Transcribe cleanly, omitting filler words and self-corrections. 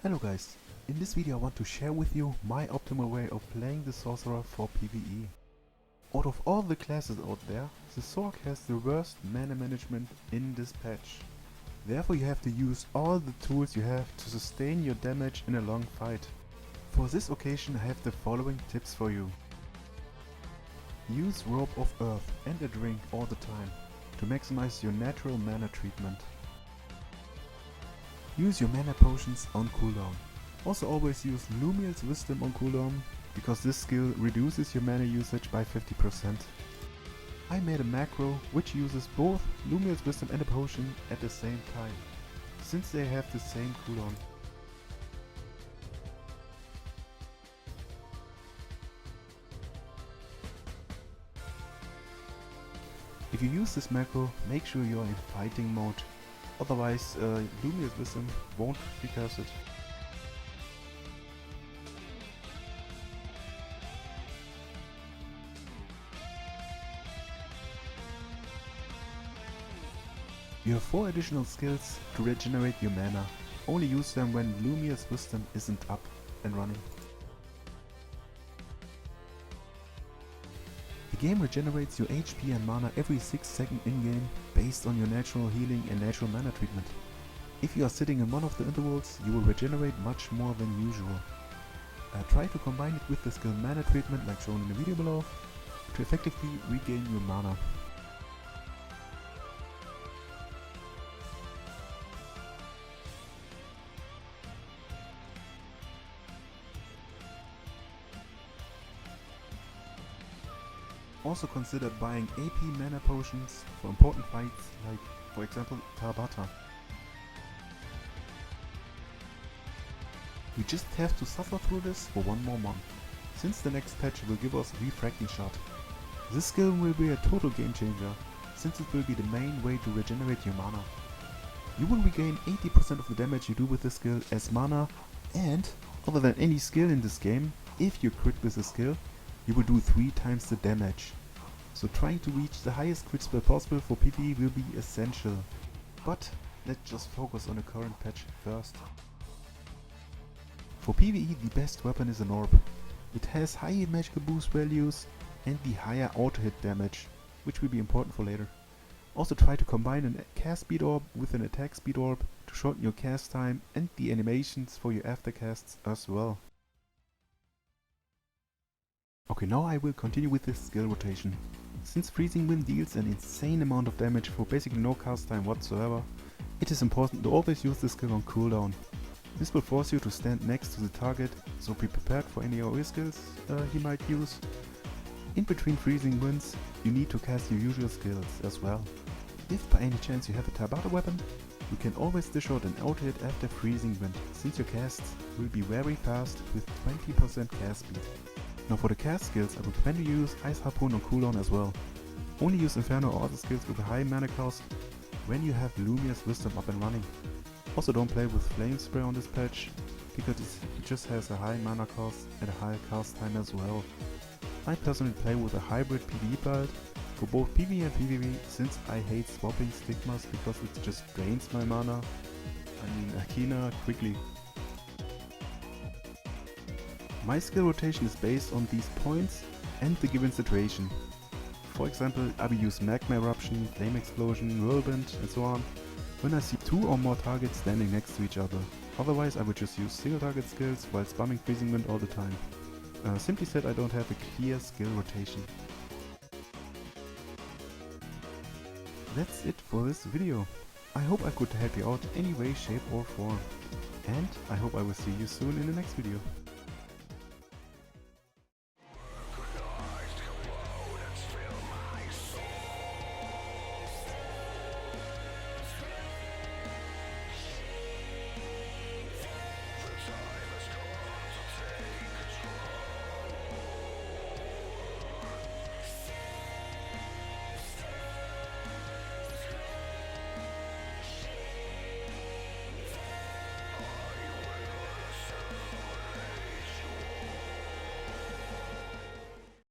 Hello guys, in this video I want to share with you my optimal way of playing the Sorcerer for PvE. Out of all the classes out there, the Sorc has the worst mana management in this patch. Therefore you have to use all the tools you have to sustain your damage in a long fight. For this occasion I have the following tips for you. Use Robe of Earth and a drink all the time to maximize your natural mana treatment. Use your mana potions on cooldown. Also always use Lumiel's Wisdom on cooldown, because this skill reduces your mana usage by 50%. I made a macro which uses both Lumiel's Wisdom and a potion at the same time, since they have the same cooldown. If you use this macro, make sure you are in fighting mode. Otherwise, Lumiel's Wisdom won't be casted. You have 4 additional skills to regenerate your mana. Only use them when Lumiel's Wisdom isn't up and running. The game regenerates your HP and mana every 6 seconds in-game based on your natural healing and natural mana treatment. If you are sitting in one of the intervals, you will regenerate much more than usual. Try to combine it with the skill mana treatment like shown in the video below to effectively regain your mana. Also consider buying AP mana potions for important fights like, for example, Tabata. We just have to suffer through this for one more month, since the next patch will give us Refracting Shot. This skill will be a total game changer, since it will be the main way to regenerate your mana. You will regain 80% of the damage you do with this skill as mana, and, other than any skill in this game, if you crit with the skill, you will do 3 times the damage. So trying to reach the highest crit spell possible for PvE will be essential. But let's just focus on the current patch first. For PvE the best weapon is an orb. It has high magical boost values and the higher auto hit damage, which will be important for later. Also try to combine a cast speed orb with an attack speed orb to shorten your cast time and the animations for your aftercasts as well. Okay, now I will continue with this skill rotation. Since Freezing Wind deals an insane amount of damage for basically no cast time whatsoever, it is important to always use this skill on cooldown. This will force you to stand next to the target, so be prepared for any AoE skills he might use. In between Freezing Winds, you need to cast your usual skills as well. If by any chance you have a Tabata weapon, you can always dish out an auto hit after Freezing Wind, since your casts will be very fast with 20% cast speed. Now for the cast skills, I recommend you use Ice Harpoon on cooldown as well. Only use Inferno or other skills with a high mana cost when you have Lumiel's Wisdom up and running. Also don't play with Flame Spray on this patch, because it just has a high mana cost and a high cast time as well. I personally play with a hybrid PvE build for both PvE and PvP, since I hate swapping Stigmas because it just drains my mana, Akina, quickly. My skill rotation is based on these points and the given situation. For example, I will use Magma Eruption, Flame Explosion, Whirlwind and so on when I see 2 or more targets standing next to each other. Otherwise I would just use single target skills while spamming Freezing Wind all the time. Simply said, I don't have a clear skill rotation. That's it for this video. I hope I could help you out in any way, shape or form. And I hope I will see you soon in the next video.